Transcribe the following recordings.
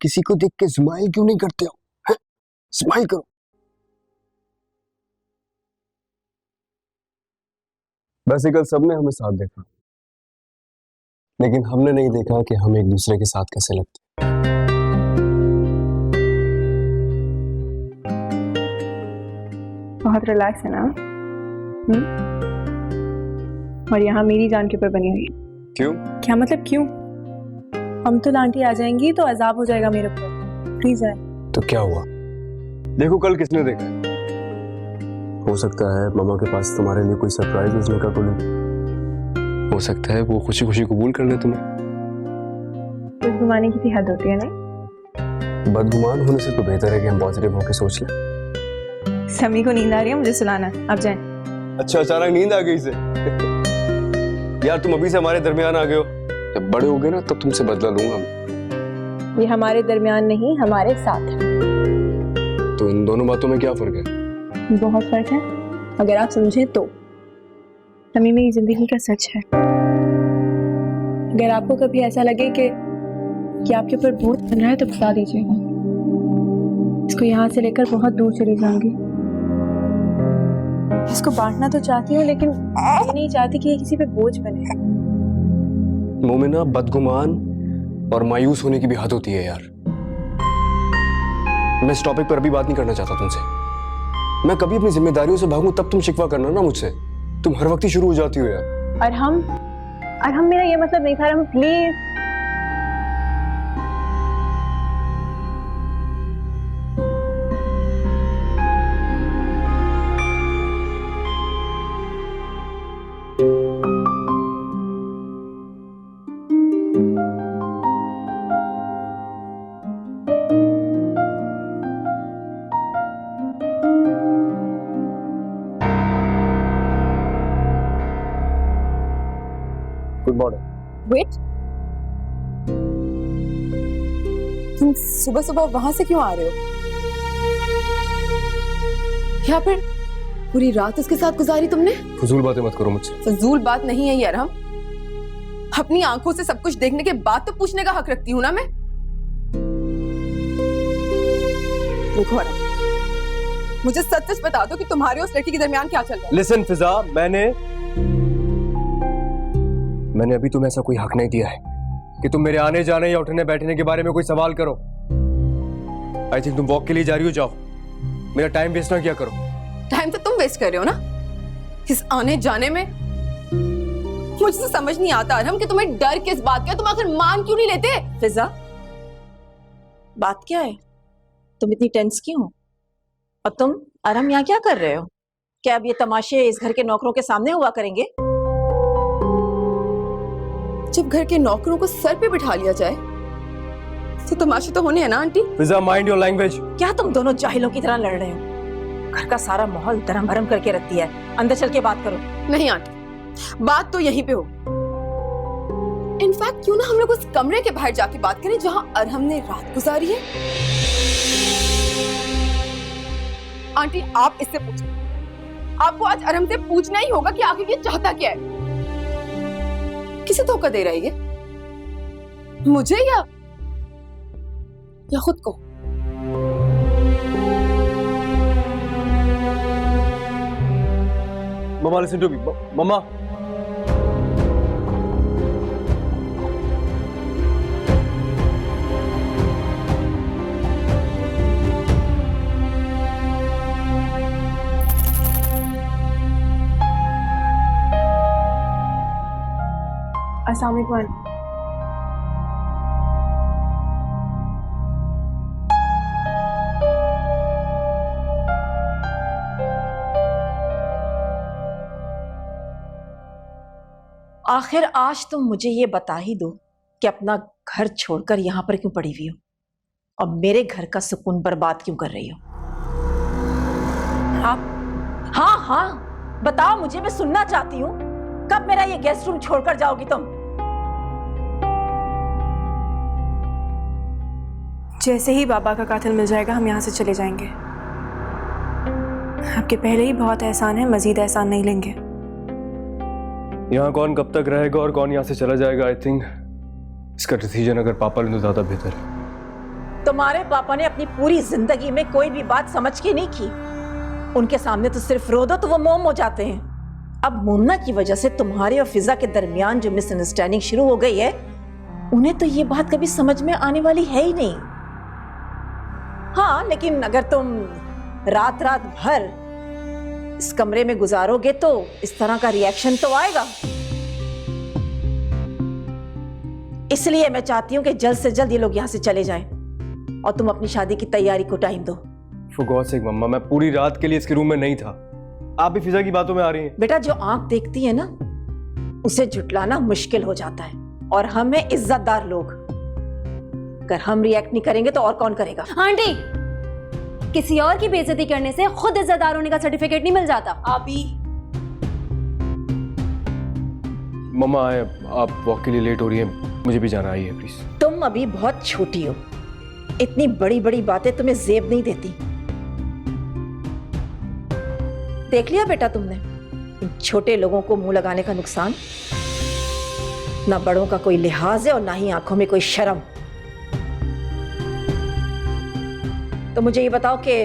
किसी को देख के स्माइल क्यों नहीं करते हो? स्माइल करो। वैसे कल सबने हमें साथ देखा, लेकिन हमने नहीं देखा कि हम एक दूसरे के साथ कैसे लगते। बहुत रिलैक्स है ना? और यहाँ मेरी जान के ऊपर बनी हुई। क्यों? क्या मतलब क्यों? हम तो आंटी आ जाएंगी तो अजाब हो जाएगा मेरे ऊपर। प्लीज आए। तो क्या हुआ? देखो कल किसने देखा है? हो सकता है मामा के पास तुम्हारे लिए कोई सरप्राइज भेजने का कोई, हो सकता है वो खुशी खुशी कबूल कर ले तुम्हें। बदगुमानी की भी हद होती है नहीं? बदगुमान होने से तो बेहतर है कि हम पॉजिटिव होकर सोच लें। समी को नींद आ रही है, मुझे सुलाना है, आप जाएं। अच्छा, अचानक नींद आ गई इसे? यार तुम अभी से हमारे दरमियान आ गए हो, जब बड़े हो गए ना तब तुमसे बदला लूंगा मैं। ये हमारे दरमियान नहीं, हमारे साथ है। तो इन दोनों बातों में क्या फर्क है? बहुत फर्क है, अगर आप समझे तो। समी मेरी जिंदगी का सच है। अगर आपको कभी ऐसा लगे कि आपके ऊपर बोझ बन रहा है तो बता दीजिएगा। इसको यहाँ से लेकर बहुत दूर चली जाऊंगी। इसको बांटना तो चाहती हूँ, लेकिन ये नहीं चाहती कि ये किसी पे बोझ बने। मोमिना, बदगुमान और मायूस होने की भी हद होती है यार। मैं इस टॉपिक पर अभी बात नहीं करना चाहता तुमसे। मैं कभी अपनी जिम्मेदारियों से भागूं तब तुम शिकवा करना ना मुझसे। तुम हर वक्त ही शुरू हो जाती हो यार। और हम मेरा ये मतलब नहीं था। हम प्लीज। Good morning. वेट, तुम सुबह सुबह वहां से क्यों आ रहे हो? या फिर पूरी रात उसके साथ गुजारी तुमने? फजूल बातें मत करो मुझसे। फजूल बात नहीं है यार। हम अपनी आंखों से सब कुछ देखने के बाद तो पूछने का हक रखती हूँ ना मैं। देखो अरम, मुझे सच सच बता दो कि तुम्हारे उस लड़की के दरमियान क्या चल रहा है। लिसन फिजा, मैंने अभी तुम्हें ऐसा कोई हक नहीं दिया है कि तुम मेरे आने जाने या उठने बैठने के बारे में कोई सवाल करो। आई थिंक तुम वॉक के लिए जा रही हो, जाओ। मेरा टाइम वेस्ट ना किया करो। टाइम तो तुम वेस्ट कर रहे हो ना इस आने जाने में। मुझे तो समझ नहीं आता अरहम कि तुम्हें डर किस बात का है। तुम आखिर मान क्यों नहीं लेते? फिजा, बात क्या है? तुम इतनी टेंस क्यों हो? और तुम अरहम यहाँ क्या कर रहे हो? क्या अब ये तमाशे इस घर के नौकरों के सामने हुआ करेंगे? जब घर के नौकरों को सर पे बिठा लिया जाए तो तमाशे तो होने हैं ना aunty. Fiza, mind your language. क्या तुम दोनों जाहिलों की तरह लड़ रहे हो? घर का सारा माहौल धर्म भरम करके रखती है। अंदर चल के बात करो। नहीं आंटी, बात तो यहीं पे हो। इनफैक्ट क्यों ना हम लोग उस कमरे के बाहर जाके बात करें जहां अरहम ने रात गुजारी है। आंटी आप इससे पूछो। आपको आज अरहम से पूछना ही होगा कि आखिर ये चाहता क्या है। किसे धोखा दे रहा है ये? मुझे या खुद को? मम्मा, लिसन टू मी। मम्मा, अस्सलाम वालेकुम। आखिर आज तुम मुझे ये बता ही दो कि अपना घर छोड़कर यहाँ पर क्यों पड़ी हुई हो और मेरे घर का सुकून बर्बाद क्यों कर रही हो? हाँ हाँ बताओ मुझे, मैं सुनना चाहती हूँ। कब मेरा ये गेस्ट रूम छोड़कर जाओगी तुम? जैसे ही बाबा का कातिल मिल जाएगा हम यहाँ से चले जाएंगे। आपके पहले ही बहुत एहसान है, मजीद एहसान नहीं लेंगे। यहाँ कौन कब तक रहेगा और कौन यहाँ से चला जाएगा, आई थिंक इसका डिसीजन अगर पापा ले तो ज्यादा बेहतर है। तुम्हारे पापा ने अपनी पूरी जिंदगी में कोई भी बात समझ के नहीं की। उनके सामने तो सिर्फ रो दो तो वो मोम हो जाते हैं। अब मुन्ना की वजह से तुम्हारे और फिजा के दरमियान जो मिसअंडरस्टैंडिंग शुरू हो गई है, उन्हें तो ये बात कभी समझ में आने वाली है ही नहीं। हाँ, लेकिन अगर तुम रात रात भर इस कमरे में गुजारोगे तो इस तरह का रिएक्शन तो आएगा। इसलिए मैं चाहती हूँ कि जल्द से जल्द ये लोग यहाँ से चले जाएं और तुम अपनी शादी की तैयारी को टाइम दो। For God's sake, मम्मा, मैं पूरी रात के लिए इसके रूम में नहीं था। आप भी फिजा की बातों में आ रही हैं। बेटा, जो आंख देखती है ना, उसे झुटलाना मुश्किल हो जाता है, और हम हैं इज्जतदार लोग। अगर हम रिएक्ट नहीं करेंगे तो और कौन करेगा? आंटी, किसी और की बेइज्जती करने से खुद इज्जतदार होने का सर्टिफिकेट नहीं मिल जाता। अभी मम्मा, आप वॉक के लिए लेट हो रही हैं, मुझे भी जाना है, प्लीज। तुम अभी बहुत छोटी हो, इतनी बड़ी बड़ी बातें तुम्हें जेब नहीं देती। देख लिया बेटा तुमने इन छोटे लोगों को मुंह लगाने का नुकसान। ना बड़ों का कोई लिहाज है और ना ही आंखों में कोई शर्म। तो मुझे ये बताओ कि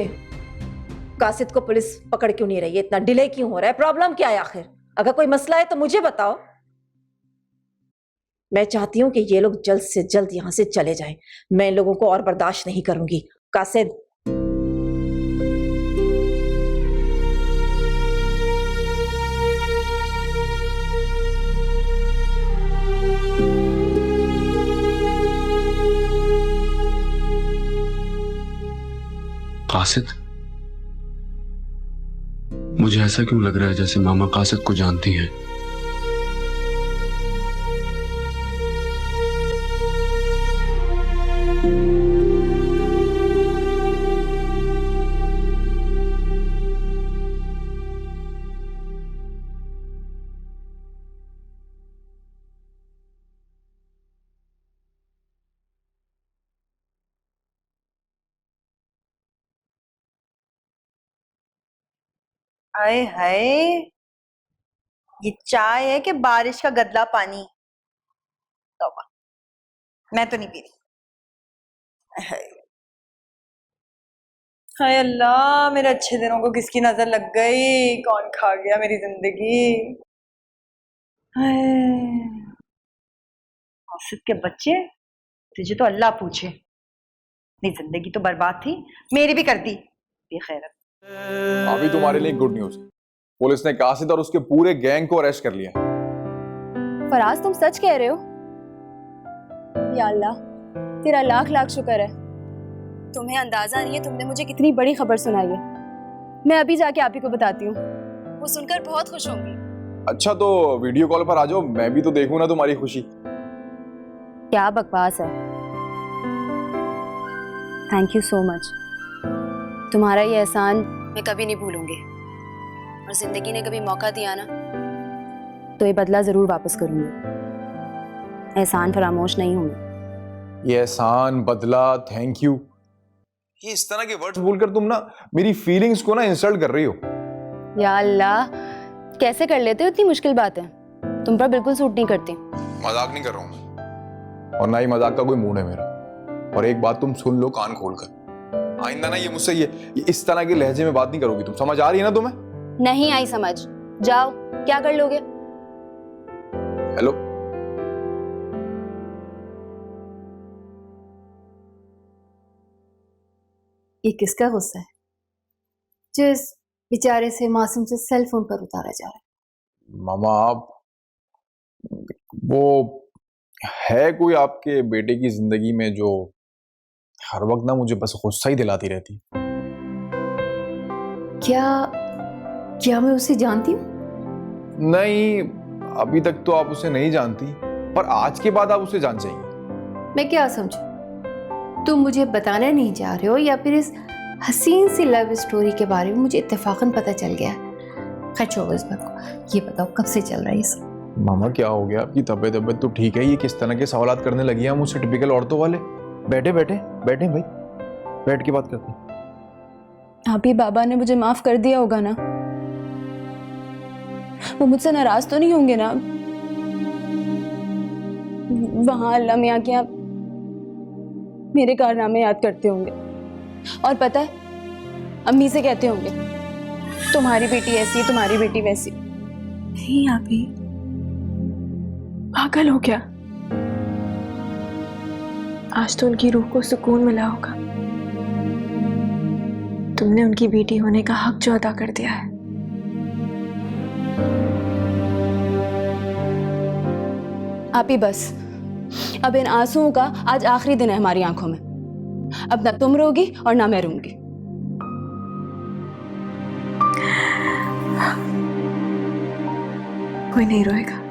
कासिद को पुलिस पकड़ क्यों नहीं रही है? इतना डिले क्यों हो रहा है? प्रॉब्लम क्या है आखिर? अगर कोई मसला है तो मुझे बताओ। मैं चाहती हूं कि ये लोग जल्द से जल्द यहां से चले जाएं। मैं इन लोगों को और बर्दाश्त नहीं करूंगी। कासिद, कासिद, मुझे ऐसा क्यों लग रहा है जैसे मामा कासिद को जानती हैं। हाय हाय, ये चाय है कि बारिश का गदला पानी? तौबा, मैं तो नहीं पी रही। हाय हाय अल्लाह, मेरे अच्छे दिनों को किसकी नजर लग गई? कौन खा गया मेरी जिंदगी? हाय, औसत के बच्चे, तुझे तो अल्लाह पूछे। मेरी जिंदगी तो बर्बाद थी, मेरी भी कर दी बेखैरत। अभी तुम्हारे लिए गुड न्यूज, पुलिस ने कासिद और उसके पूरे गैंग को अरेस्ट कर लिया। फराज, तुम सच कह रहे हो? या अल्लाह, तेरा लाख लाख शुक्र है। तुम्हें अंदाजा नहीं है तुमने मुझे कितनी बड़ी खबर सुनाई है। मैं अभी जाके आप ही को बताती हूँ, वो सुनकर बहुत खुश होंगी। अच्छा, तो वीडियो कॉल पर आ जाओ, मैं भी तो देखूं ना तुम्हारी खुशी। क्या बकवास है। Thank you so much. तुम्हारा ये एहसान मैं कभी नहीं भूलूंगी, और जिंदगी ने कभी मौका दिया ना तो ये बदला जरूर वापस करूंगी। एहसान फरामोश नहीं हूं। ये एहसान, बदला, थैंक यू, ये इस तरह के वर्ड्स बोलकर तुम ना मेरी फीलिंग्स को ना इंसल्ट कर रही हो। या अल्लाह, कैसे कर लेते हो इतनी मुश्किल बातें? तुम पर बिल्कुल सूट नहीं करती। मजाक नहीं कर रहा हूँ, और ना ही मजाक का कोई मूड है मेरा। और एक बात तुम सुन लो कान खोलकर, आइंदा ना ये मुझसे ये इस तरह के लहजे में बात नहीं करोगी। तुम समझ आ रही है ना तुम्हें? नहीं आई समझ। जाओ, क्या कर लोगे? हेलो, ये किसका गुस्सा है जो इस बेचारे से मासूम से सेल फोन पर उतारा जा रहा है? मामा, आप वो है कोई आपके बेटे की जिंदगी में जो हर वक्त ना मुझे बस गुस्सा ही दिलाती रहती? क्या मैं उसे जानती हूँ? नहीं, अभी तक तो आप उसे नहीं जानती, पर आज के बाद आप उसे जान जाएंगी। मैं क्या समझूं? तुम मुझे बताने नहीं जा रहे हो, या फिर इस हसीन सी लव स्टोरी के बारे में मुझे इत्तेफाकन पता चल गया? खैर छोड़ो इस बात को, ये बताओ कब से चल रहा है ये सब? मामा, क्या हो गया? आपकी तबीयत तो ठीक है? ये किस तरह के सवालात करने लगी हैं मुझसे, टिपिकल औरतों वाले। बैठे बैठे बैठे भाई, बैठ के बात करते हैं। आप ही बाबा ने मुझे माफ कर दिया होगा ना? वो मुझसे नाराज तो नहीं होंगे ना? वहां अल्लाह मियां के यहाँ मेरे कारनामे याद करते होंगे और पता है अम्मी से कहते होंगे तुम्हारी बेटी ऐसी है, तुम्हारी बेटी वैसी। नहीं अभी पागल हो क्या? आज तो उनकी रूह को सुकून मिला होगा। तुमने उनकी बेटी होने का हक जो अदा कर दिया है। आप ही बस, अब इन आंसुओं का आज आखिरी दिन है हमारी आंखों में। अब ना तुम रोगी और ना मैं रूंगी। कोई नहीं रोएगा।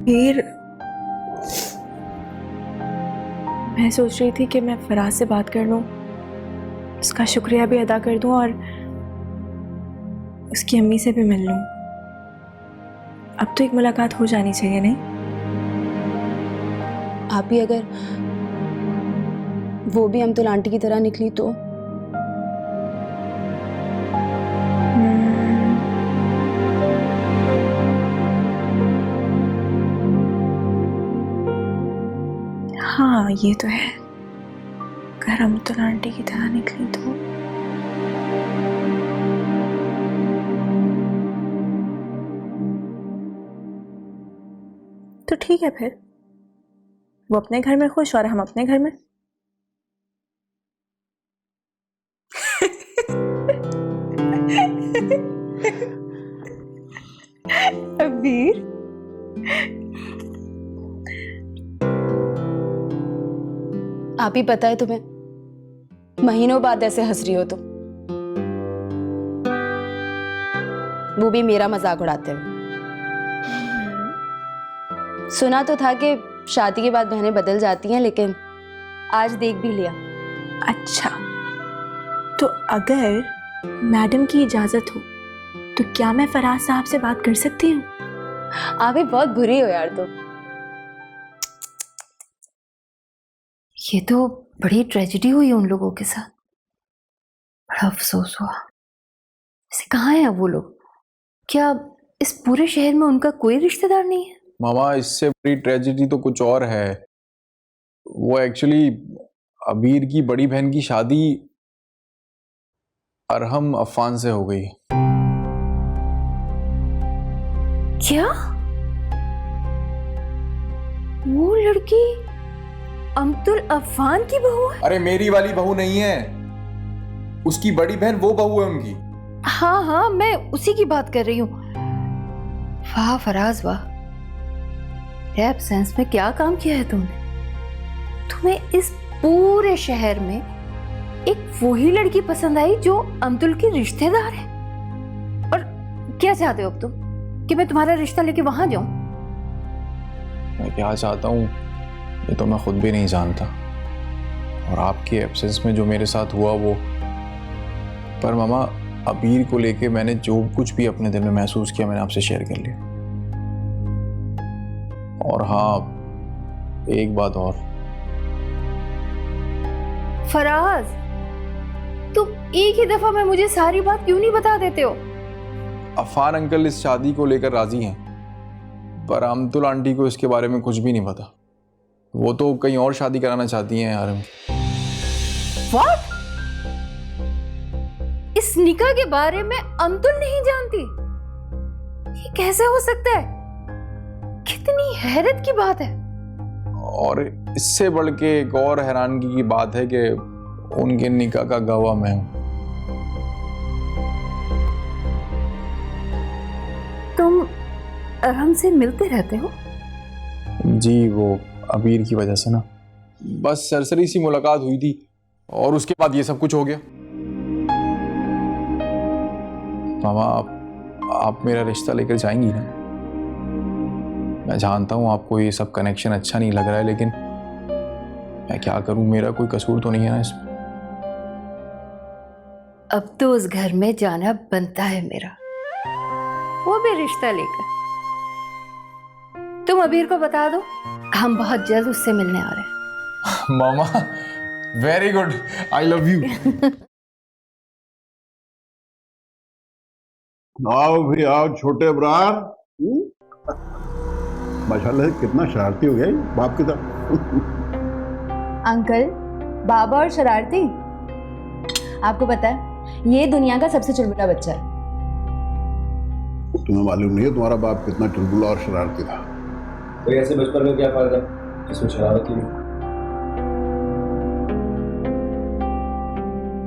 फिर मैं सोच रही थी कि मैं फराज से बात कर लूं, उसका शुक्रिया भी अदा कर दूं और उसकी अम्मी से भी मिल लूं। अब तो एक मुलाकात हो जानी चाहिए, नहीं? आप ही अगर वो भी अमतुल आंटी की तरह निकली तो? हाँ ये तो है, अगर अमतुल आंटी की तरह निकली तो ठीक है। फिर वो अपने घर में खुश और हम अपने घर में। अबीर आप ही पता है तुम्हें, महीनों बाद ऐसे हंस रही हो तुम, वो भी मेरा मजाक उड़ाते हुए। सुना तो था कि शादी के बाद बहनें बदल जाती हैं, लेकिन आज देख भी लिया। अच्छा, तो अगर मैडम की इजाजत हो तो क्या मैं फराज साहब से बात कर सकती हूँ? आप भी बहुत बुरी हो यार तुम। ये तो बड़ी ट्रेजेडी हुई उन लोगों के साथ, बड़ा अफसोस हुआ। वैसे कहाँ हैं वो लोग? क्या इस पूरे शहर में उनका कोई रिश्तेदार नहीं है? मामा, इससे बड़ी ट्रेजेडी तो कुछ और है। वो एक्चुअली अबीर की बड़ी बहन की शादी अरहम अफान से हो गई। क्या वो लड़की अमतुल अफान की बहू है? अरे मेरी वाली बहू नहीं है, उसकी बड़ी बहन वो बहू है उनकी। हाँ हाँ, मैं उसी की बात कर रही हूँ। वाह फराज वाह, एब्सेंस में क्या काम किया है तुमने? तुम्हें इस पूरे शहर में एक वही लड़की पसंद आई जो अमतुल की रिश्तेदार है। और क्या चाहते हो अब तुम, कि मैं तुम्हारा रिश्ता लेके वहां जाऊं? मैं क्या चाहता हूँ ये तो मैं खुद भी नहीं जानता, और आपके एब्सेंस में जो मेरे साथ हुआ वो। पर मामा, अबीर को लेके मैंने जो कुछ भी अपने दिल में महसूस किया मैंने आपसे शेयर कर लिया। और हाँ, एक बात और। फराज, तुम एक ही दफा में मुझे सारी बात क्यों नहीं बता देते हो? अफान अंकल इस शादी को लेकर राजी हैं, पर अमतुल आंटी को इसके बारे में कुछ भी नहीं पता। वो तो कहीं और शादी कराना चाहती हैं यार। What? इस निकाह के बारे में अमतुल नहीं जानती? ये कैसे हो सकता है? कितनी हैरत की बात है। और इससे बढ़ के एक और हैरानगी की बात है कि उनके निकाह का गवाह मैं हूं। तुम अरहम से मिलते रहते हो? जी, वो अबीर की वजह से ना, बस सरसरी सी मुलाकात हुई थी और उसके बाद ये सब कुछ हो गया। मामा, आप मेरा रिश्ता लेकर जाएंगी ना? मैं जानता हूँ आपको ये सब कनेक्शन अच्छा नहीं लग रहा है, लेकिन मैं क्या करूँ, मेरा कोई कसूर तो नहीं है ना इसमें। अब तो उस घर में जाना बनता है मेरा, वो भी रिश्ता लेकर। तुम अबीर को बता दो हम बहुत जल्द उससे मिलने आ रहे हैं। मामा, very good, I love you. आओ भी आओ छोटे ब्रार। माशाल्लाह कितना शरारती हो गया ये बाप की तरह। अंकल, बाबा और शरारती, आपको पता है ये दुनिया का सबसे चुलबुला बच्चा है। तुम्हें मालूम नहीं है तुम्हारा बाप कितना चुलबुला और शरारती था। तो ऐसे बचपन में क्या फायदा जिसमें शरारत ही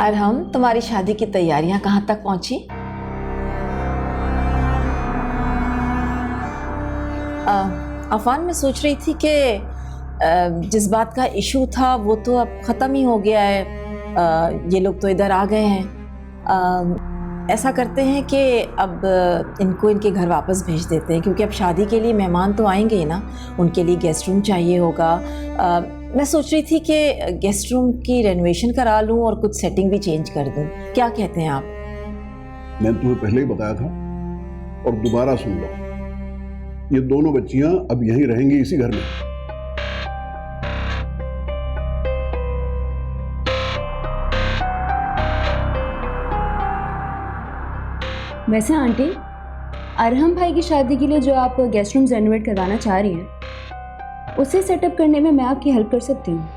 अरहम, तुम्हारी शादी की तैयारियां कहाँ तक पहुंची? अफान, मैं सोच रही थी कि जिस बात का इशू था वो तो अब ख़त्म ही हो गया है। ये लोग तो इधर आ गए हैं। ऐसा करते हैं कि अब इनको इनके घर वापस भेज देते हैं, क्योंकि अब शादी के लिए मेहमान तो आएंगे ही ना, उनके लिए गेस्ट रूम चाहिए होगा। मैं सोच रही थी कि गेस्ट रूम की रेनोवेशन करा लूँ और कुछ सेटिंग भी चेंज कर दूँ। क्या कहते हैं आप? मैंने तुम्हें पहले ही बताया था और दोबारा सुन लो, ये दोनों बच्चियां अब यहीं रहेंगी इसी घर में। वैसे आंटी, अरहम भाई की शादी के लिए जो आप गेस्ट रूम रेनोवेट करवाना चाह रही हैं, उसे सेटअप करने में मैं आपकी हेल्प कर सकती हूँ।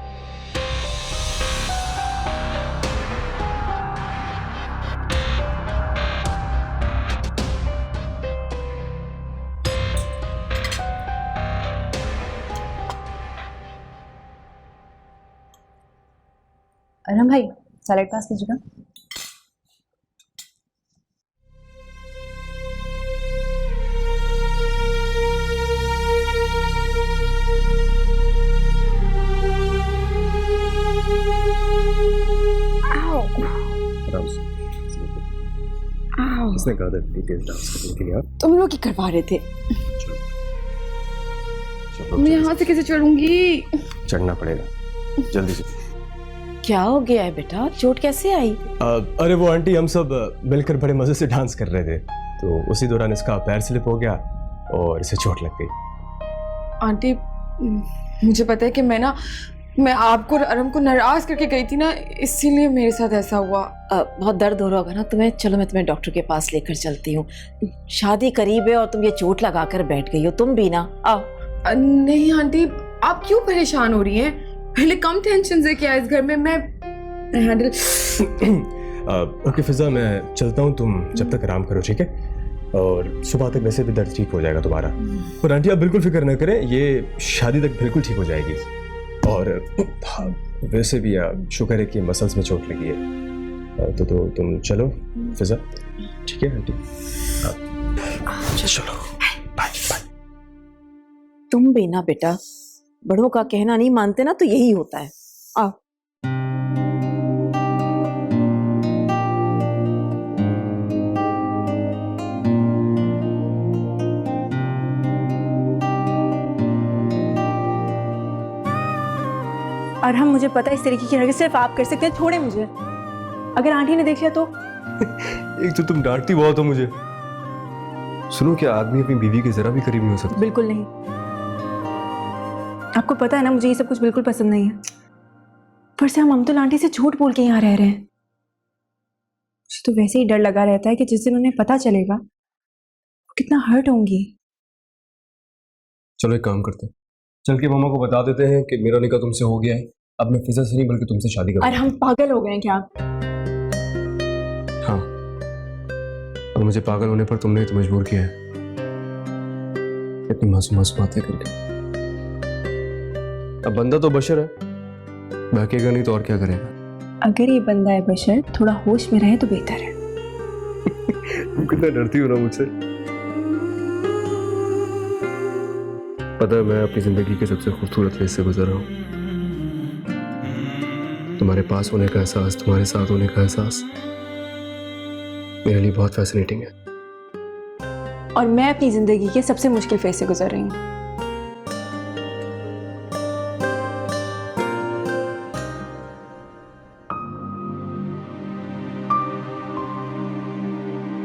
अरहम भाई, सैलेड पास कीजिएगा। किसने कहा था डिटेल डांस करने के लिए? आप तुम लोग ही करवा रहे थे। चलो, मैं यहाँ से कैसे चढ़ूंगी? चढ़ना पड़ेगा जल्दी से। क्या हो गया है बेटा, चोट कैसे आई? अरे वो आंटी, हम सब मिलकर बड़े मजे से डांस कर रहे थे, तो उसी दौरान इसका पैर स्लिप हो गया और इसे चोट लग गई। आंटी, मुझे पता है कि मैं आपको और अरम को नाराज करके गई थी ना, इसीलिए मेरे साथ ऐसा हुआ। बहुत दर्द हो रहा होगा ना तुम्हें? चलो मैं तुम्हें डॉक्टर के पास लेकर चलती हूँ। शादी करीब है और तुम ये चोट लगा कर बैठ गई हो, तुम भी ना आओ। नहीं आंटी, आप क्यों परेशान हो रही हैं? पहले कम टेंशन से क्या इस घर में, मैं हैंडल। ओके फिजा, मैं चलता हूँ, तुम जब तक आराम करो, ठीक है? और सुबह तक वैसे भी दर्द ठीक हो जाएगा तुम्हारा। और आंटी आप बिल्कुल फिक्र ना करें, ये शादी तक बिल्कुल ठीक हो जाएगी। और वैसे भी शुक्र है कि मसल्स में चोट लगी है। तो तुम चलो फिजा, ठीक है आंटी? चलो, बाय बाय। तुम भी ना बेटा, बड़ों का कहना नहीं मानते ना, तो यही होता है। आओ। और हम, मुझे पता है इस तरीके की हरकत सिर्फ आप कर सकते हैं। छोड़े मुझे, अगर आंटी ने देख लिया तो। एक तो तुम डांटती बहुत हो मुझे। सुनो, क्या आदमी अपनी बीवी के जरा भी करीब नहीं हो सकता? बिल्कुल नहीं। आपको पता है ना, मुझे ये सब कुछ बिल्कुल पसंद नहीं है। पर से हम अमतुल आंटी से झूठ बोल के यहाँ रह रहे हैं। मुझे तो वैसे ही डर लगा रहता है कि जिस दिन उन्हें पता चलेगा वो कितना हर्ट होंगी। चलो एक काम करते हैं, चल के मामा को बता देते हैं कि मेरा निकाह तुमसे हो गया है, अब मैं फिजा से नहीं बल्कि तुमसे शादी करूंगा। और हम पागल हो गए हैं क्या? हाँ, और मुझे पागल होने पर तुमने तो मजबूर किया है, इतनी मासूम मासूम बातें करके। अब बंदा तो बशर है, बहकेगा नहीं तो और क्या करेगा? अगर ये बंदा है बशर, थोड़ा होश में रहे तो बेहतर है। तुम कितना डरती हो ना मुझसे। पता है, मैं अपनी जिंदगी के सबसे खूबसूरत फेज से गुजर रहा हूँ। तुम्हारे पास होने का एहसास, तुम्हारे साथ होने का एहसास मेरे लिए बहुत फैसिनेटिंग है। और मैं अपनी जिंदगी के सबसे मुश्किल फेज से गुजर रही हूँ।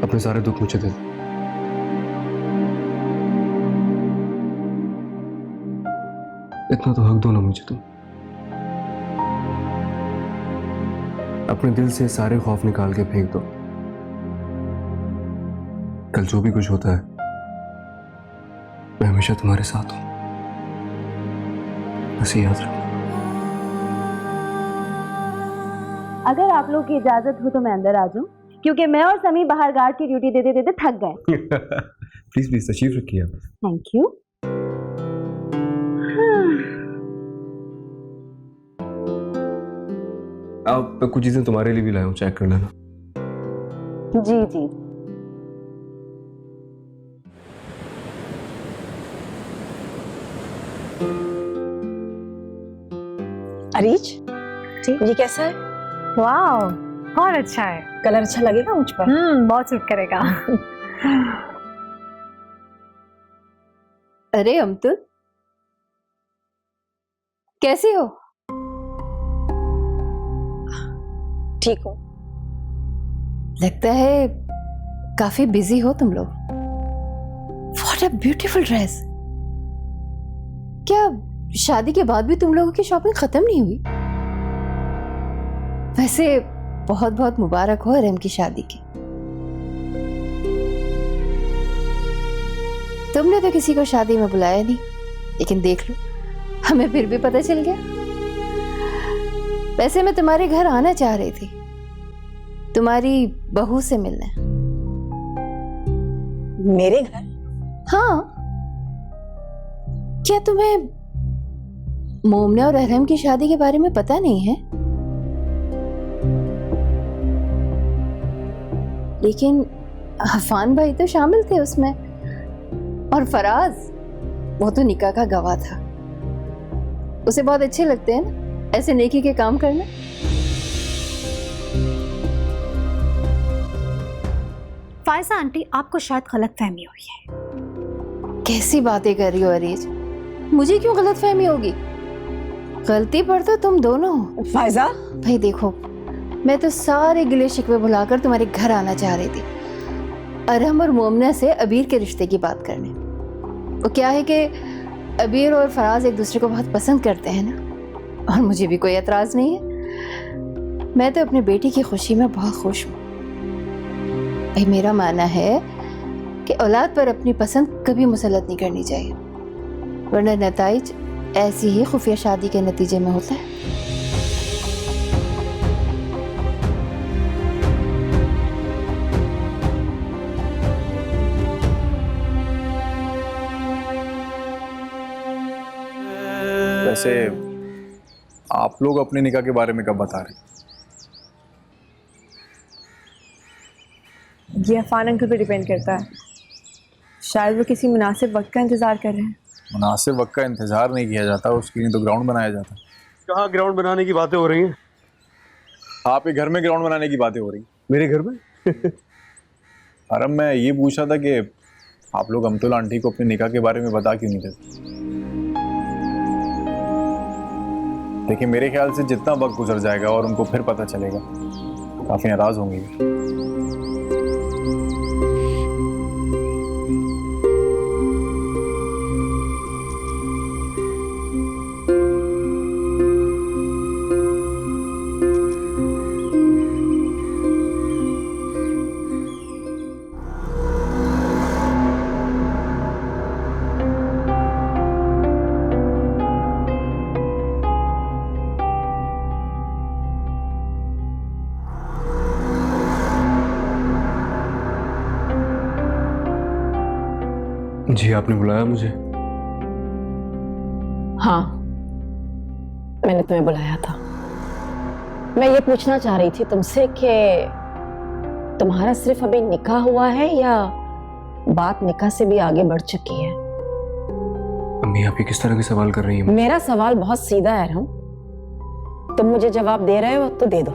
अपने सारे दुख मुझे दे दो। इतना तो हक दो ना मुझे तुम। अपने दिल से सारे खौफ निकाल के फेंक दो। कल जो भी कुछ होता है, मैं हमेशा तुम्हारे साथ हूं। बस ये याद रखना। अगर आप लोग की इजाजत हो तो मैं अंदर आ जाऊं, क्योंकि मैं और समी बाहर गार्ड की ड्यूटी देते देते थक गए। प्लीज प्लीज तशरीफ रखिए आप। Thank you. आप कुछ चीजें तुम्हारे लिए भी लाया हूँ, चेक कर लेना। जी जी। अरीज ये कैसा है? वाह बहुत अच्छा है। कलर अच्छा लगेगा मुझ पर? बहुत सूट करेगा। अरे अमतुल, कैसी हो? ठीक हो? लगता है काफी बिजी हो तुम लोग। What a beautiful dress। क्या शादी के बाद भी तुम लोगों की शॉपिंग खत्म नहीं हुई? वैसे बहुत बहुत मुबारक हो रहीम की शादी की। तुमने तो किसी को शादी में बुलाया नहीं, लेकिन देख लो हमें फिर भी पता चल गया। वैसे मैं तुम्हारे घर आना चाह रही थी, तुम्हारी बहू से मिलने। मेरे घर? हाँ, क्या तुम्हें मोमना और अरहम की शादी के बारे में पता नहीं है? लेकिन अफान भाई तो शामिल थे उसमें, और फराज वो तो निकाह का गवाह था। उसे बहुत अच्छे लगते हैं ना ऐसे नेकी के काम करना। फायजा आंटी, आपको शायद गलतफहमी हुई है। कैसी बातें कर रही हो अरीज? मुझे क्यों गलतफहमी होगी? गलती पर तो तुम दोनों हो। फायजा भाई देखो, मैं तो सारे गिले शिकवे भुलाकर तुम्हारे घर आना चाह रही थी, अरहम और मोमना से अबीर के रिश्ते की बात करने। वो क्या है कि अबीर और फराज एक दूसरे को बहुत पसंद करते हैं ना, और मुझे भी कोई एतराज नहीं है। मैं तो अपनी बेटी की खुशी में बहुत खुश हूँ। भाई मेरा मानना है कि औलाद पर अपनी पसंद कभी मुसल्लत नहीं करनी चाहिए, वरना नताइज ऐसी ही खुफिया शादी के नतीजे में होता है। वैसे आप लोग अपने निकाह के बारे में कब बता रहे हैं? ये अफान अंकल पे डिपेंड करता है। शायद वो किसी मुनासिब वक्त का इंतजार कर रहे हैं। मुनासिब वक्त का इंतजार नहीं किया जाता, उसके लिए तो ग्राउंड बनाया जाता। कहाँ ग्राउंड बनाने की बातें हो रही हैं? आपके घर में ग्राउंड बनाने की बातें हो रही? मेरे घर में? अरम, मैं ये पूछ रहा था कि आप लोग अमतुल आंटी को अपने निकाह के बारे में बता क्यों नहीं देते? देखिए, मेरे ख्याल से जितना वक्त गुजर जाएगा और उनको फिर पता चलेगा, काफी नाराज होंगी। जी, आपने बुलाया मुझे? हाँ, मैंने तुम्हें बुलाया था। मैं ये पूछना चाह रही थी तुमसे कि तुम्हारा सिर्फ अभी निकाह हुआ है या बात निकाह से भी आगे बढ़ चुकी है? अम्मी, आप ये किस तरह के सवाल कर रही हैं? मेरा सवाल बहुत सीधा है अरहम, तुम मुझे जवाब दे रहे हो तो दे दो,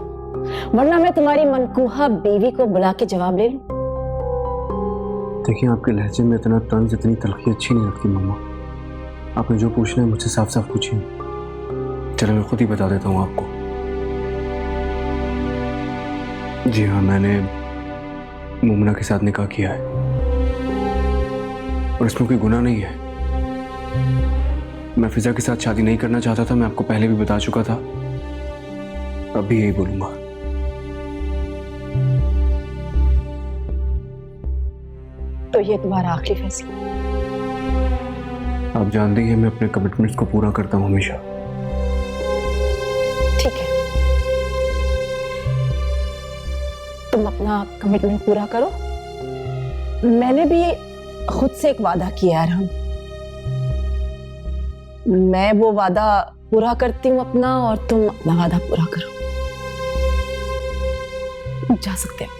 वरना मैं तुम्हारी मनकूहा बीवी को बुला के जवाब ले लूं। देखिए, आपके लहजे में इतना तंज, इतनी तलखी अच्छी नहीं लगती मम्मा। आपने जो पूछना है मुझसे साफ साफ पूछिए। चलो मैं खुद ही बता देता हूँ आपको। जी हाँ, मैंने मोमना के साथ निकाह किया है और इसमें कोई गुनाह नहीं है। मैं फिजा के साथ शादी नहीं करना चाहता था, मैं आपको पहले भी बता चुका था, अब भी यही बोलूंगा। तो ये तुम्हारा आखिरी फैसला? आप जानती हैं मैं अपने कमिटमेंट्स को पूरा करता हूँ हमेशा। ठीक है, तुम अपना कमिटमेंट पूरा करो। मैंने भी खुद से एक वादा किया है अरहम, मैं वो वादा पूरा करती हूँ अपना, और तुम अपना वादा पूरा करो। जा सकते हो।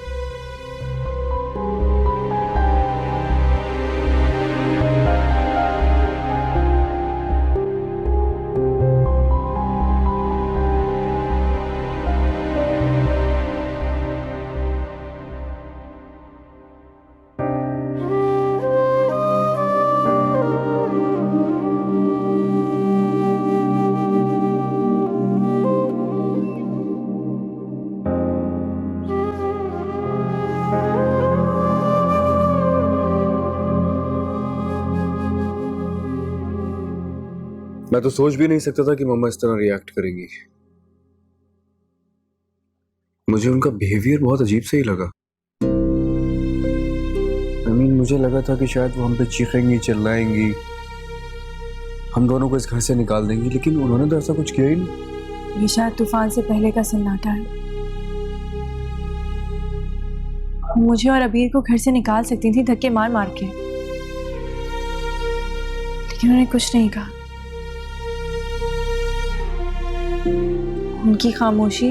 मैं तो सोच भी नहीं सकता था कि मम्मा इस तरह रिएक्ट करेंगी। मुझे उनका बिहेवियर बहुत अजीब से ही लगा। मुझे लगा था कि शायद वो हम पे चीखेंगी, चिल्लाएंगी, हम दोनों को इस घर से निकाल देंगी, लेकिन उन्होंने तो ऐसा कुछ किया ही नहीं। ये शायद तूफान से पहले का सन्नाटा है। मुझे और अबीर को घर से निकाल सकती थी धक्के मार मार के, लेकिन उन्होंने कुछ नहीं कहा। उनकी खामोशी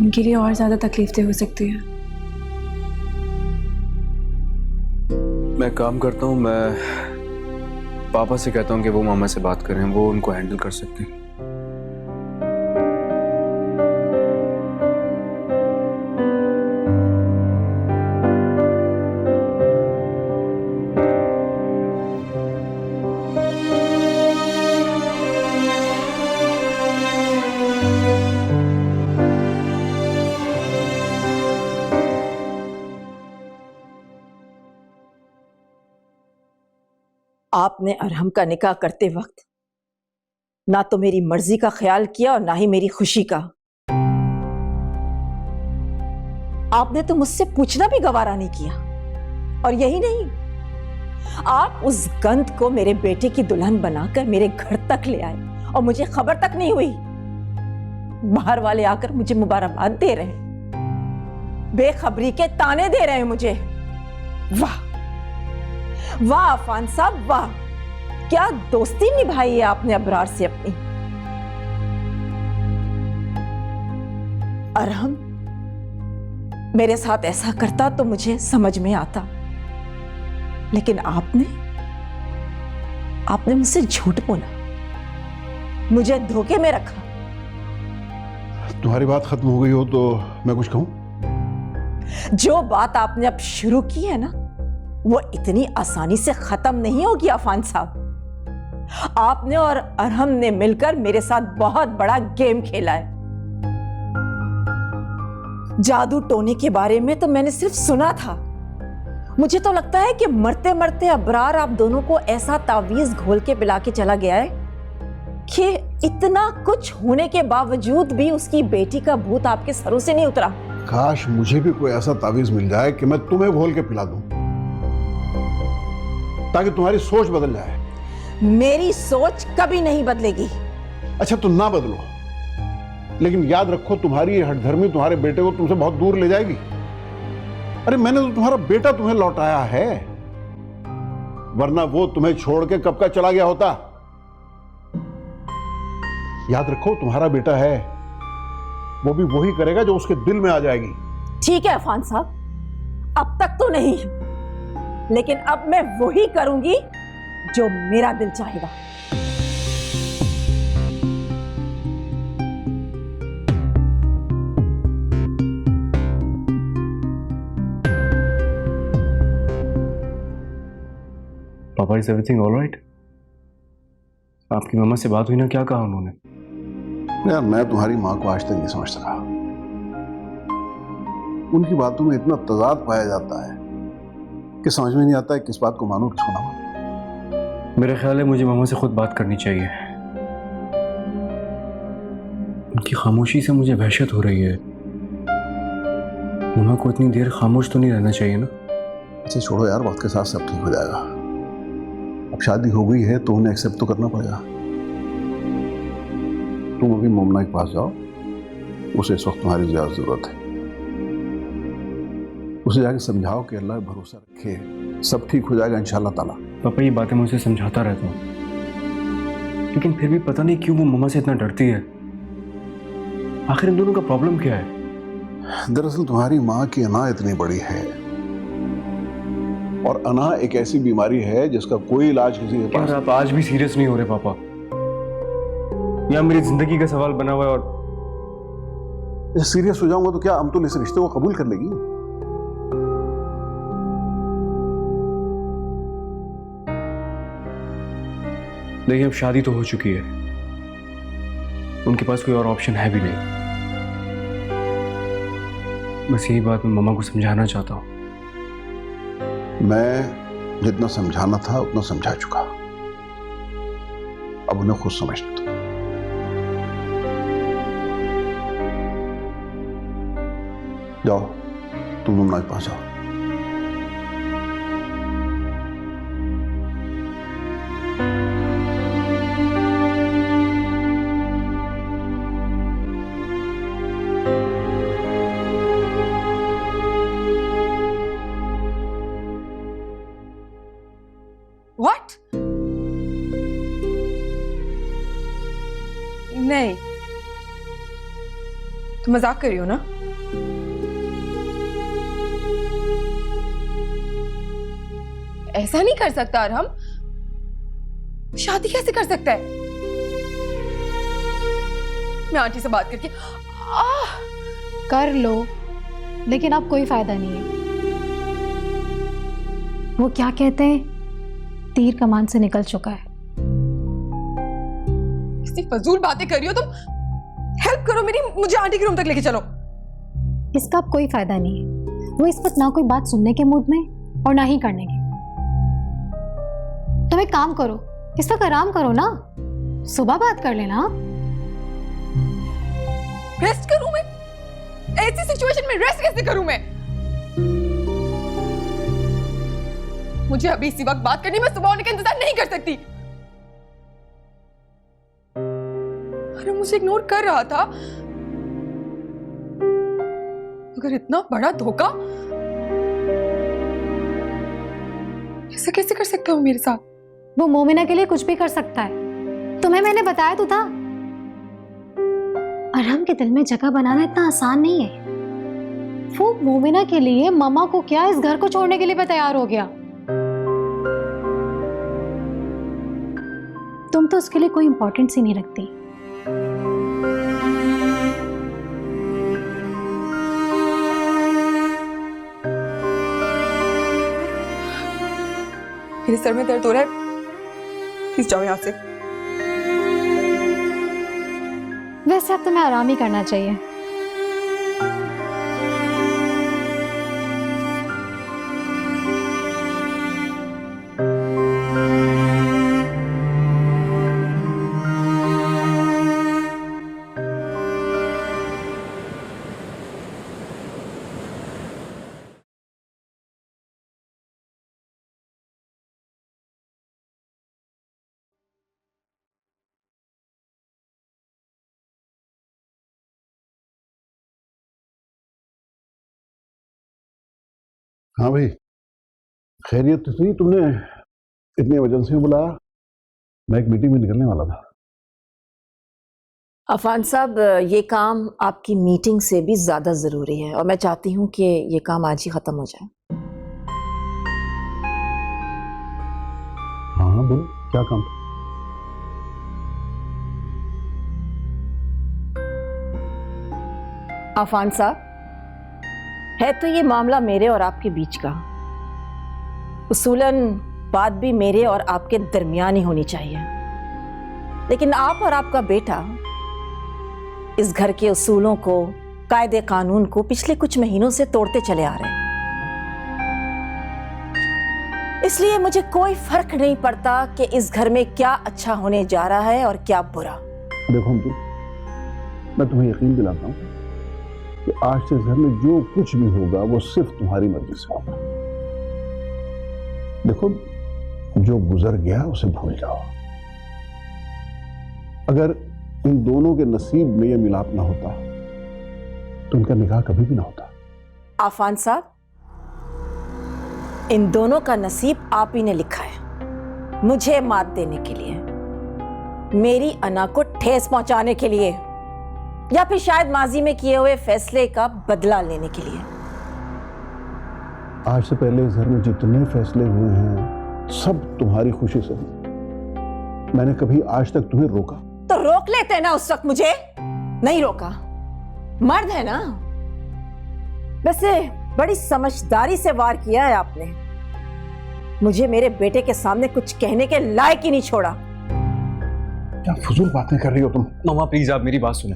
उनके लिए और ज्यादा तकलीफ हो सकती है। मैं काम करता हूँ, मैं पापा से कहता हूँ कि वो मामा से बात करें, वो उनको हैंडल कर सकते हैं। आपने अरहम का निकाह करते वक्त ना तो मेरी मर्जी का ख्याल किया और ना ही मेरी खुशी का। आपने तो मुझसे पूछना भी गवारा नहीं किया। और यही नहीं, आप उस गंध को मेरे बेटे की दुल्हन बनाकर मेरे घर तक ले आए और मुझे खबर तक नहीं हुई। बाहर वाले आकर मुझे मुबारकबाद दे रहे हैं, बेखबरी के ताने दे रहे हैं मुझे। वाह वाह अफान साहब, वाह, क्या दोस्ती निभाई है आपने अबरार से अपनी। अरहम मेरे साथ ऐसा करता तो मुझे समझ में आता, लेकिन आपने मुझसे झूठ बोला, मुझे धोखे में रखा। तुम्हारी बात खत्म हो गई हो तो मैं कुछ कहूं? जो बात आपने अब शुरू की है ना, वो इतनी आसानी से खत्म नहीं होगी अफान साहब। आपने और अरहम ने मिलकर मेरे साथ बहुत बड़ा गेम खेला है। जादू टोने के बारे में तो मैंने सिर्फ सुना था। मुझे तो लगता है कि मरते मरते अबरार आप दोनों को ऐसा तावीज घोल के पिला के चला गया है कि इतना कुछ होने के बावजूद भी उसकी बेटी का भूत आपके सरों से नहीं उतरा। काश मुझे भी कोई ऐसा तावीज मिल जाए कि मैं तुम्हें घोल के पिला दूं, ताकि तुम्हारी सोच बदल जाए। मेरी सोच कभी नहीं बदलेगी। अच्छा तुम ना बदलो, लेकिन याद रखो तुम्हारी ये हठधर्मी तुम्हारे बेटे को तुमसे बहुत दूर ले जाएगी। अरे मैंने तो तुम्हारा बेटा तुम्हें लौटाया है, वरना वो तुम्हें छोड़ के कब का चला गया होता। याद रखो तुम्हारा बेटा है, वो भी वही करेगा जो उसके दिल में आ जाएगी। ठीक है अफान साहब, अब तक तो नहीं, लेकिन अब मैं वही करूंगी जो मेरा दिल चाहेगा। पापा, इज एवरीथिंग ऑलराइट? आपकी मम्मा से बात हुई ना, क्या कहा उन्होंने? यार मैं तुम्हारी माँ को आज तक नहीं समझ सका। उनकी बातों में इतना तजाद पाया जाता है कि समझ में नहीं आता है किस बात को मानूं किसको ना मानूं। मेरा ख्याल है मुझे मम्मा से खुद बात करनी चाहिए। उनकी खामोशी से मुझे वहशत हो रही है। मम्मा को इतनी देर खामोश तो नहीं रहना चाहिए ना। अच्छा छोड़ो यार, वक्त के साथ सब ठीक हो जाएगा। अब शादी हो गई है तो उन्हें एक्सेप्ट तो करना पड़ेगा। तुम अभी मोमना के पास जाओ, उसे इस वक्त तुम्हारी ज्यादा जरूरत है। उसे जाके समझाओ कि अल्लाह पे भरोसा रखे, सब ठीक हो जाएगा इंशाल्लाह ताला। पापा ये बातें मुझसे समझाता रहता हूँ, लेकिन फिर भी पता नहीं क्यों वो मम्मा से इतना डरती है। आखिर इन दोनों का प्रॉब्लम क्या है? दरअसल तुम्हारी माँ की अना इतनी बड़ी है, और अना एक ऐसी बीमारी है जिसका कोई इलाज किसी के पास। यार आप आज भी सीरियस नहीं हो रहे पापा। यहाँ मेरी जिंदगी का सवाल बना हुआ है, और सीरियस हो जाऊंगा तो क्या अमतुल इस रिश्ते को कबूल कर लेगी? देखिए अब शादी तो हो चुकी है, उनके पास कोई और ऑप्शन है भी नहीं। बस यही बात मैं मम्मा को समझाना चाहता हूँ। मैं जितना समझाना था उतना समझा चुका, अब उन्हें खुद समझना था। जाओ तुम मुन्ना के पास जाओ। What? नहीं, तुम मजाक कर रही हो ना? ऐसा नहीं कर सकता अरहम, शादी कैसे कर सकता है? मैं आंटी से बात करके कर लो, लेकिन अब कोई फायदा नहीं है। वो क्या कहते हैं, तीर कमान से निकल चुका है। किसी फजूल बातें कर रही हो तुम। हेल्प करो मेरी, मुझे आंटी के रूम तक लेके चलो। इसका अब कोई फायदा नहीं है। वो इस वक्त ना कोई बात सुनने के मूड में और ना ही करने के। तुम एक काम करो, इस वक्त आराम करो ना, सुबह बात कर लेना। रेस्ट करूं मैं? ऐसी सिचुएशन में रेस्ट कैसे करूं मैं? मुझे अभी इसी वक्त बात करनी, मैं सुबह होने का इंतजार नहीं कर सकती। अरे मुझे इग्नोर कर रहा था, अगर इतना बड़ा धोखा ऐसा कैसे कर सकते हो मेरे साथ? वो मोमिना के लिए कुछ भी कर सकता है, तुम्हें मैंने बताया तो था। अरहम के दिल में जगह बनाना इतना आसान नहीं है। वो मोमिना के लिए मामा को क्या इस घर को छोड़ने के लिए भी तैयार हो गया। तुम तो उसके लिए कोई इंपॉर्टेंस ही नहीं रखती। मेरे सर में दर्द हो रहा है, प्लीज जाओ यहां से। वैसे अब तुम्हें आराम ही करना चाहिए। हाँ भाई, खैरियत तो नहीं? तुमने इतनी इमरजेंसी में बुलाया? मैं एक मीटिंग में निकलने वाला था। अफान साहब, ये काम आपकी मीटिंग से भी ज्यादा जरूरी है और मैं चाहती हूँ कि ये काम आज ही खत्म हो जाए। हाँ हाँ बोलो, क्या काम? अफान साहब, है तो ये मामला मेरे और आपके बीच का, उसूलन बात भी मेरे और आपके दरमियान ही होनी चाहिए, लेकिन आप और आपका बेटा इस घर के उसूलों को, कायदे कानून को पिछले कुछ महीनों से तोड़ते चले आ रहे हैं। इसलिए मुझे कोई फर्क नहीं पड़ता कि इस घर में क्या अच्छा होने जा रहा है और क्या बुरा। देखो अमतुल, मैं तुम्हें यकीन दिलाता हूँ कि आज से इस घर में जो कुछ भी होगा वो सिर्फ तुम्हारी मर्जी से होगा। देखो, जो गुजर गया उसे भूल जाओ। अगर इन दोनों के नसीब में ये मिलाप ना होता तो इनका निकाह कभी भी ना होता। आफान साहब, इन दोनों का नसीब आप ही ने लिखा है, मुझे मात देने के लिए, मेरी अना को ठेस पहुंचाने के लिए, या फिर शायद माजी में किए हुए फैसले का बदला लेने के लिए। आज से पहले इस घर में जितने फैसले हुए हैं सब तुम्हारी खुशी से हुए। मैंने कभी आज तक तुम्हें रोका? तो रोक लेते ना उस वक्त, मुझे नहीं रोका। मर्द है ना। वैसे बड़ी समझदारी से वार किया है आपने, मुझे मेरे बेटे के सामने कुछ कहने के लायक ही नहीं छोड़ा। क्या फजूल बातें कर रही हो तुम? मामा प्लीज आप मेरी बात सुने।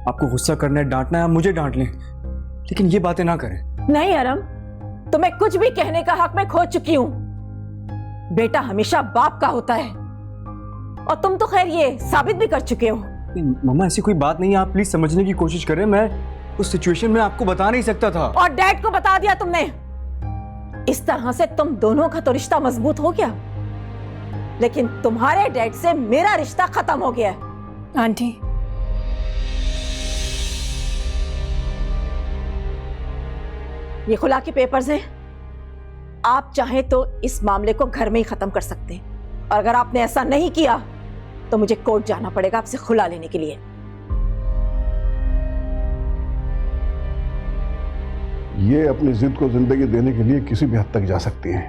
आपको गुस्सा करना है, डांटना है, आप मुझे डांट लें, लेकिन ये बातें ना करें। नहीं अरम, तुम्हें कुछ भी कहने का हक मैं खो चुकी हूं। बेटा हमेशा बाप का होता है, और तुम तो खैर ये साबित भी कर चुके हो। मामा ऐसी कोई बात नहीं है, आप प्लीज समझने की कोशिश करें। मैं उस सिचुएशन में आपको बता नहीं सकता था। और डैड को बता दिया तुमने। इस तरह से तुम दोनों का तो रिश्ता मजबूत हो गया, लेकिन तुम्हारे डैड से मेरा रिश्ता खत्म हो गया। आंटी, ये खुला के पेपर्स हैं, आप चाहें तो इस मामले को घर में ही खत्म कर सकते हैं, और अगर आपने ऐसा नहीं किया तो मुझे कोर्ट जाना पड़ेगा आपसे खुला लेने के लिए। ये अपनी जिद को जिंदगी देने के लिए किसी भी हद तक जा सकती हैं,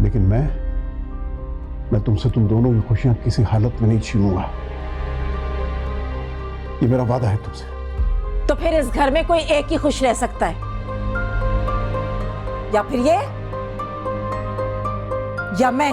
लेकिन मैं तुमसे तुम दोनों की खुशियां किसी हालत में नहीं छीनूंगा। ये मेरा वादा है तुमसे। तो फिर इस घर में कोई एक ही खुश रह सकता है, या फिर ये या मैं।